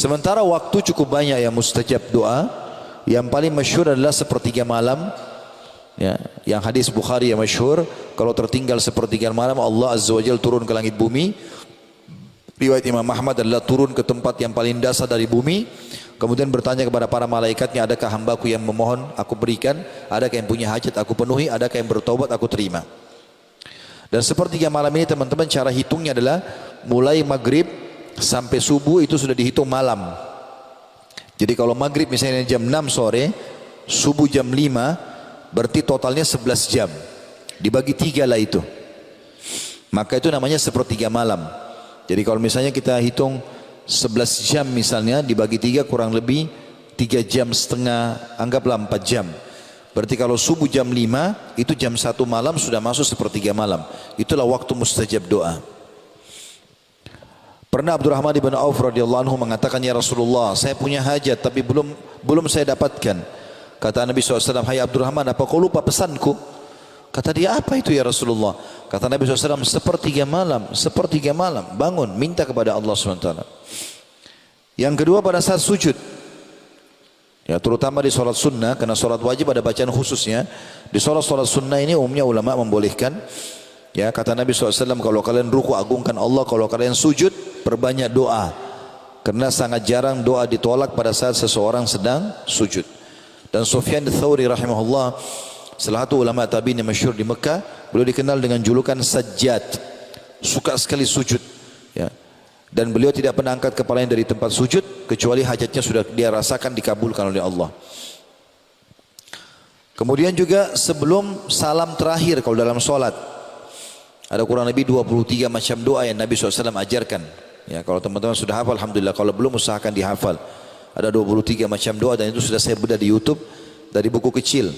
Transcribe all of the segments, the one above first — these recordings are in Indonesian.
Sementara waktu cukup banyak yang mustajab doa. Yang paling masyhur adalah sepertiga malam. Ya, yang hadis Bukhari yang masyhur, kalau tertinggal sepertiga malam Allah Azza wa Jalla turun ke langit bumi. Riwayat Imam Ahmad adalah turun ke tempat yang paling dasar dari bumi, kemudian bertanya kepada para malaikatnya, adakah hambaku yang memohon aku berikan, adakah yang punya hajat aku penuhi, adakah yang bertobat aku terima. Dan sepertiga malam ini teman-teman, cara hitungnya adalah mulai maghrib sampai subuh itu sudah dihitung malam. Jadi kalau maghrib misalnya jam 6 sore, subuh jam 5, berarti totalnya 11 jam. Dibagi 3 lah itu. Maka itu namanya sepertiga malam. Jadi kalau misalnya kita hitung 11 jam misalnya, dibagi 3 kurang lebih 3 jam setengah, anggaplah 4 jam. Berarti kalau subuh jam 5, itu jam 1 malam sudah masuk sepertiga malam. Itulah waktu mustajab doa. Pernah Abdurrahman ibn Auf radhiyallahu anhu mengatakan, ya Rasulullah, saya punya hajat tapi belum saya dapatkan. Kata Nabi SAW, hai Abdurrahman, apa kau lupa pesanku? Kata dia, apa itu ya Rasulullah? Kata Nabi SAW, sepertiga malam, bangun, minta kepada Allah SWT. Yang kedua pada saat sujud, ya terutama di sholat sunnah, karena sholat wajib ada bacaan khususnya. Di sholat sunnah ini umumnya ulama membolehkan. Ya, kata Nabi SAW, kalau kalian ruku agungkan Allah, kalau kalian sujud perbanyak doa, karena sangat jarang doa ditolak pada saat seseorang sedang sujud. Dan Sufyan Ats-Tsauri rahimahullah, salah satu ulama tabi'in yang masyhur di Mekah, beliau dikenal dengan julukan Sajjad, suka sekali sujud. Ya. Dan beliau tidak pernah angkat kepalanya dari tempat sujud kecuali hajatnya sudah dia rasakan dikabulkan oleh Allah. Kemudian juga sebelum salam terakhir kalau dalam sholat, ada kurang lebih 23 macam doa yang Nabi SAW ajarkan. Ya, kalau teman-teman sudah hafal, alhamdulillah. Kalau belum, usahakan dihafal. Ada 23 macam doa dan itu sudah saya bedah di YouTube dari buku kecil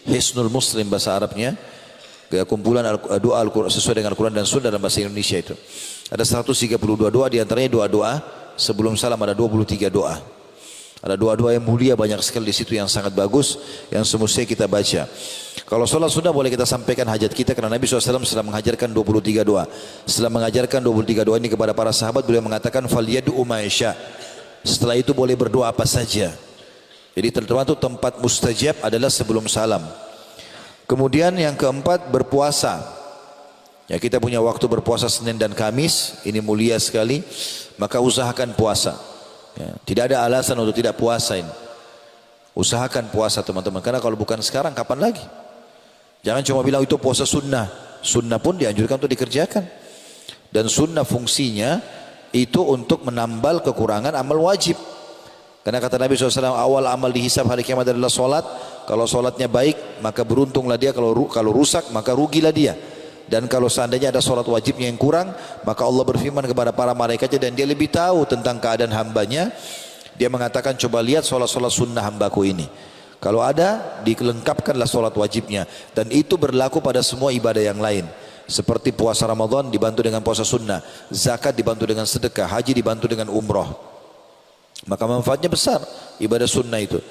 Hisnul Muslim bahasa Arabnya, kumpulan doa Al-Quran sesuai dengan Al-Quran dan Sunnah dalam bahasa Indonesia itu. Ada 132 doa, di antaranya doa-doa sebelum salam ada 23 doa. Ada doa-doa yang mulia banyak sekali di situ yang sangat bagus yang semestinya kita baca. Kalau sholat sunnah boleh kita sampaikan hajat kita karena Nabi SAW setelah mengajarkan 23 doa. Setelah mengajarkan 23 doa ini kepada para sahabat, beliau mengatakan falyad'u ma yasha. Setelah itu boleh berdoa apa saja. Jadi termasuk tempat mustajab adalah sebelum salam. Kemudian yang keempat, berpuasa. Ya, kita punya waktu berpuasa Senin dan Kamis, ini mulia sekali, maka usahakan puasa. Ya, tidak ada alasan untuk tidak puasa ini. Usahakan puasa teman-teman, karena kalau bukan sekarang kapan lagi? Jangan cuma bilang itu puasa sunnah. Sunnah pun dianjurkan untuk dikerjakan. Dan sunnah fungsinya itu untuk menambal kekurangan amal wajib. Karena kata Nabi SAW, awal amal dihisab hari kiamat adalah solat. Kalau solatnya baik, maka beruntunglah dia. Kalau rusak, maka rugilah dia. Dan kalau seandainya ada solat wajibnya yang kurang, maka Allah berfirman kepada para malaikatnya, dan dia lebih tahu tentang keadaan hambanya. Dia mengatakan, coba lihat solat-solat sunnah hambaku ini. Kalau ada, dilengkapkanlah solat wajibnya. Dan itu berlaku pada semua ibadah yang lain. Seperti puasa Ramadan dibantu dengan puasa sunnah, zakat dibantu dengan sedekah, haji dibantu dengan umroh. Maka manfaatnya besar ibadah sunnah itu.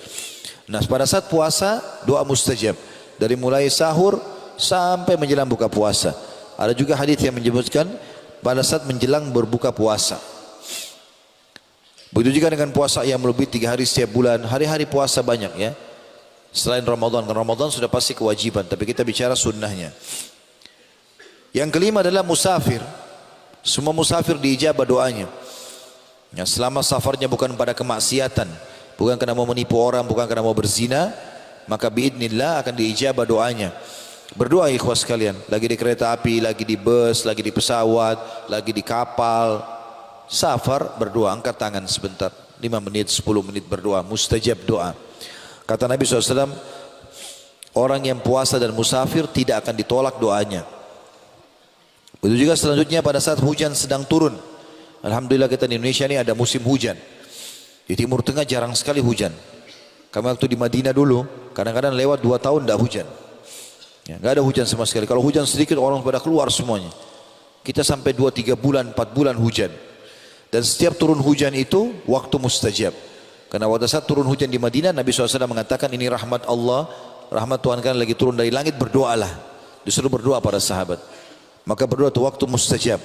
Nah, pada saat puasa doa mustajab dari mulai sahur sampai menjelang buka puasa. Ada juga hadis yang menyebutkan pada saat menjelang berbuka puasa. Begitu juga dengan puasa yang lebih 3 hari setiap bulan. Hari-hari puasa banyak ya. Selain Ramadan, karena Ramadan sudah pasti kewajiban, tapi kita bicara sunnahnya. Yang kelima adalah musafir. Semua musafir diijabah doanya. Ya, selama safarnya bukan pada kemaksiatan, bukan karena mau menipu orang, bukan karena mau berzina, maka biidznillah akan diijabah doanya. Berdoa ikhwas sekalian, lagi di kereta api, lagi di bus, lagi di pesawat, lagi di kapal, safar, berdoa, angkat tangan sebentar, 5 menit, 10 menit berdoa, mustajab doa. Kata Nabi SAW, orang yang puasa dan musafir tidak akan ditolak doanya. Begitu juga selanjutnya pada saat hujan sedang turun. Alhamdulillah kita di Indonesia ini ada musim hujan. Di Timur Tengah jarang sekali hujan. Kami waktu di Madinah dulu, kadang-kadang lewat 2 tahun tidak hujan. Ya, nggak ada hujan sama sekali. Kalau hujan sedikit orang pada keluar semuanya. Kita sampai 2-3 bulan, 4 bulan hujan. Dan setiap turun hujan itu waktu mustajab. Karena pada saat turun hujan di Madinah, Nabi SAW mengatakan ini rahmat Allah, rahmat Tuhan kan lagi turun dari langit, berdoalah. Disuruh berdoa para sahabat. Maka berdoa itu waktu mustajab.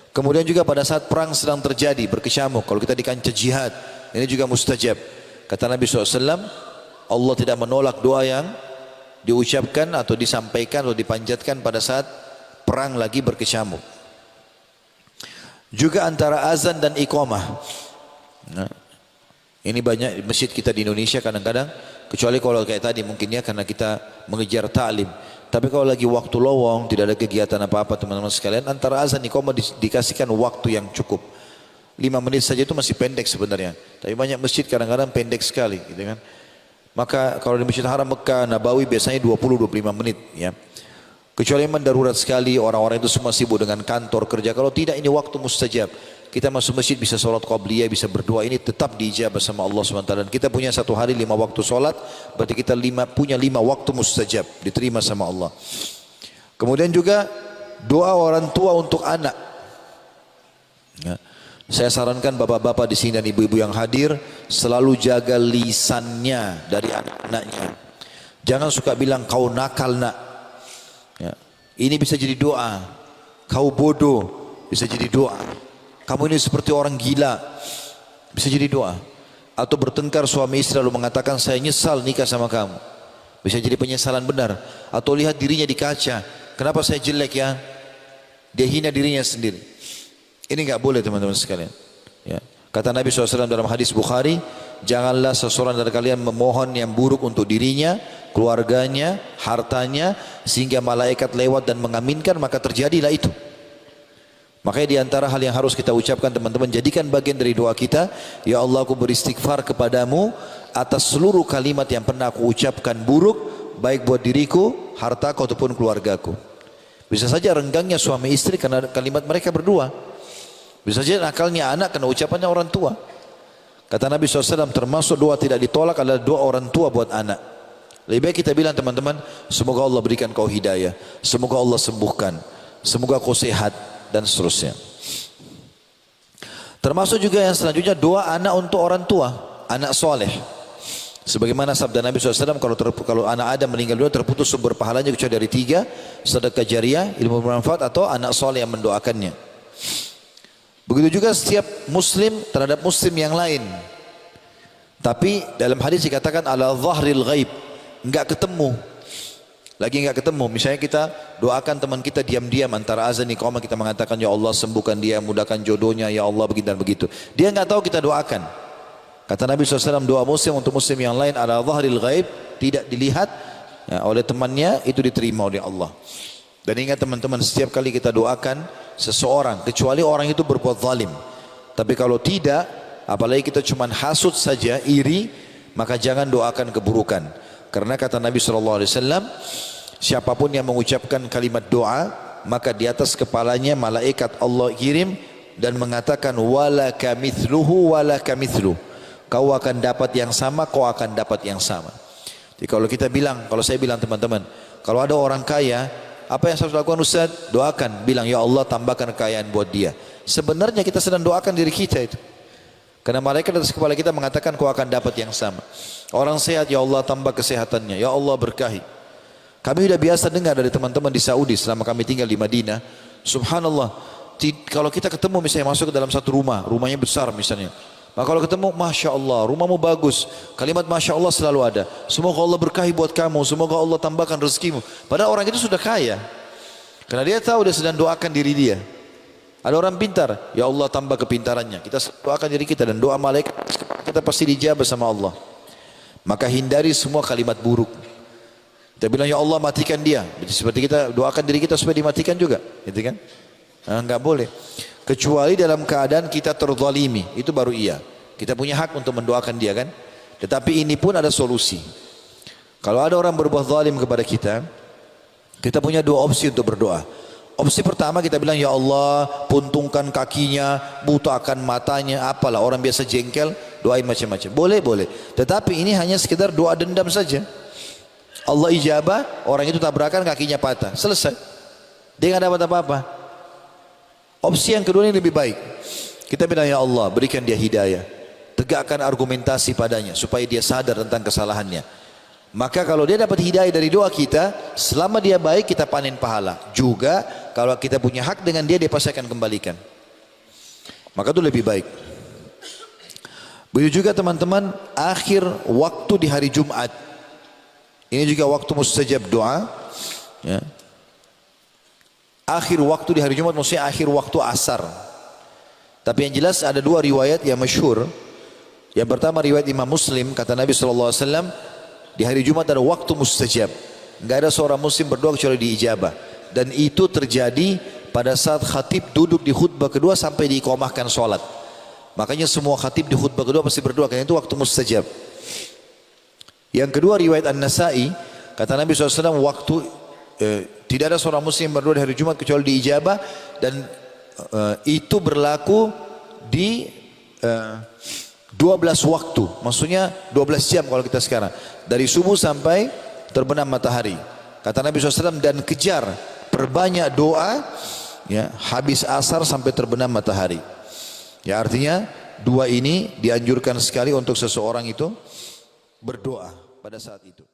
Kemudian juga pada saat perang sedang terjadi, berkecamuk, kalau kita di kancah jihad, ini juga mustajab. Kata Nabi SAW, Allah tidak menolak doa yang diucapkan atau disampaikan atau dipanjatkan pada saat perang lagi berkecamuk. Juga antara azan dan iqamah. Nah, ini banyak di masjid kita di Indonesia kadang-kadang, kecuali kalau kayak tadi mungkinnya karena kita mengejar ta'lim. Tapi kalau lagi waktu lowong, tidak ada kegiatan apa-apa teman-teman sekalian, antara azan iqamah dikasihkan waktu yang cukup. 5 menit saja itu masih pendek sebenarnya. Tapi banyak masjid kadang-kadang pendek sekali, gitu kan. Maka kalau di Masjid Haram Mekah, Nabawi biasanya 20-25 menit, ya. Kecuali memang darurat sekali, orang-orang itu semua sibuk dengan kantor kerja. Kalau tidak, ini waktu mustajab. Kita masuk masjid bisa sholat qabliyah, bisa berdoa, ini tetap diijabah sama Allah SWT. Dan kita punya satu hari 5 waktu sholat, berarti kita punya 5 waktu mustajab, diterima sama Allah. Kemudian juga doa orang tua untuk anak. Ya. Saya sarankan bapak-bapak di sini dan ibu-ibu yang hadir selalu jaga lisannya dari anak-anaknya. Jangan suka bilang kau nakal nak. Ya. Ini bisa jadi doa. Kau bodoh bisa jadi doa. Kamu ini seperti orang gila bisa jadi doa. Atau bertengkar suami istri lalu mengatakan saya nyesal nikah sama kamu. Bisa jadi penyesalan benar. Atau lihat dirinya di kaca. Kenapa saya jelek ya? Dia hina dirinya sendiri. Ini enggak boleh teman-teman sekalian. Ya. Kata Nabi SAW dalam hadis Bukhari, janganlah seseorang dari kalian memohon yang buruk untuk dirinya, keluarganya, hartanya, sehingga malaikat lewat dan mengaminkan, maka terjadilah itu. Makanya di antara hal yang harus kita ucapkan teman-teman, jadikan bagian dari doa kita, ya Allah aku beristighfar kepadamu atas seluruh kalimat yang pernah aku ucapkan buruk, baik buat diriku, hartaku ataupun keluargaku. Bisa saja renggangnya suami istri karena kalimat mereka berdua. Bisa saja nakalnya anak karena ucapannya orang tua. Kata Nabi SAW, termasuk doa tidak ditolak adalah doa orang tua buat anak. Lebih baik kita bilang teman-teman, semoga Allah berikan kau hidayah, semoga Allah sembuhkan, semoga kau sehat, dan seterusnya. Termasuk juga yang selanjutnya doa anak untuk orang tua, anak soleh. Sebagaimana sabda Nabi SAW, kalau anak Adam meninggal dunia terputus sumber pahalanya kecuali dari 3, sedekah jariah, ilmu bermanfaat, atau anak soleh yang mendoakannya. Begitu juga setiap muslim terhadap muslim yang lain. Tapi dalam hadis dikatakan ala zahril ghaib, enggak ketemu. Lagi enggak ketemu. Misalnya kita doakan teman kita diam-diam antara azan iqamah, kita mengatakan ya Allah sembuhkan dia, mudahkan jodohnya, ya Allah begitu dan begitu. Dia enggak tahu kita doakan. Kata Nabi SAW, doa muslim untuk muslim yang lain ala zahril ghaib, tidak dilihat ya, oleh temannya, itu diterima oleh Allah. Dan ingat teman-teman, setiap kali kita doakan seseorang, kecuali orang itu berbuat zalim. Tapi kalau tidak, apalagi kita cuma hasud saja, iri, maka jangan doakan keburukan. Karena kata Nabi SAW, siapapun yang mengucapkan kalimat doa, maka di atas kepalanya malaikat Allah kirim dan mengatakan walaka mithluhu walaka mithluh. Kau akan dapat yang sama, kau akan dapat yang sama. Jadi kalau saya bilang teman-teman, kalau ada orang kaya, apa yang harus lakukan Ustaz? Doakan, bilang ya Allah tambahkan kekayaan buat dia. Sebenarnya kita sedang doakan diri kita itu. Karena malaikat atas kepala kita mengatakan kau akan dapat yang sama. Orang sehat, ya Allah tambah kesehatannya, ya Allah berkahi. Kami sudah biasa dengar dari teman-teman di Saudi selama kami tinggal di Madinah. Subhanallah, kalau kita ketemu misalnya masuk ke dalam satu rumah, rumahnya besar misalnya. Maka kalau ketemu, Masya Allah, rumahmu bagus. Kalimat Masya Allah selalu ada. Semoga Allah berkahi buat kamu, semoga Allah tambahkan rezekimu. Padahal orang itu sudah kaya. Karena dia tahu dia sedang doakan diri dia. Ada orang pintar, ya Allah tambah kepintarannya. Kita doakan diri kita dan doa malaikat, kita pasti dijabah sama Allah. Maka hindari semua kalimat buruk. Kita bilang, ya Allah matikan dia. Seperti kita doakan diri kita supaya dimatikan juga. Gitu kan? Nah, enggak boleh. Kecuali dalam keadaan kita terzalimi, itu baru iya. Kita punya hak untuk mendoakan dia kan. Tetapi ini pun ada solusi. Kalau ada orang berbuat zalim kepada kita, kita punya 2 opsi untuk berdoa. Opsi pertama kita bilang ya Allah puntungkan kakinya, butakan matanya, apalah orang biasa jengkel, doain macam-macam. Boleh. Tetapi ini hanya sekedar doa dendam saja. Allah ijabah, orang itu tabrakan kakinya patah, selesai. Dia nggak dapat apa-apa. Opsi yang kedua ini lebih baik. Kita bilang ya Allah berikan dia hidayah, tegakkan argumentasi padanya supaya dia sadar tentang kesalahannya. Maka kalau dia dapat hidayah dari doa kita, selama dia baik kita panen pahala. Juga kalau kita punya hak dengan dia, dia pasti akan kembalikan. Maka itu lebih baik. Begitu juga teman-teman, akhir waktu di hari Jumat. Ini juga waktu mustajab doa. Ya. Akhir waktu di hari Jumat maksudnya akhir waktu asar. Tapi yang jelas ada dua riwayat yang masyhur. Yang pertama riwayat Imam Muslim, kata Nabi SAW, di hari Jumat ada waktu mustajab. Enggak ada seorang muslim berdoa kecuali diijabah. Dan itu terjadi pada saat khatib duduk di khutbah kedua sampai diiqamahkan sholat. Makanya semua khatib di khutbah kedua pasti berdoa, karena itu waktu mustajab. Yang kedua riwayat An-Nasai, kata Nabi SAW, tidak ada seorang muslim berdoa di hari Jumat kecuali diijabah, dan itu berlaku di 12 waktu, maksudnya 12 jam kalau kita sekarang, dari subuh sampai terbenam matahari. Kata Nabi SAW, dan kejar, perbanyak doa, ya, habis asar sampai terbenam matahari. Ya, artinya dua ini dianjurkan sekali untuk seseorang itu berdoa pada saat itu.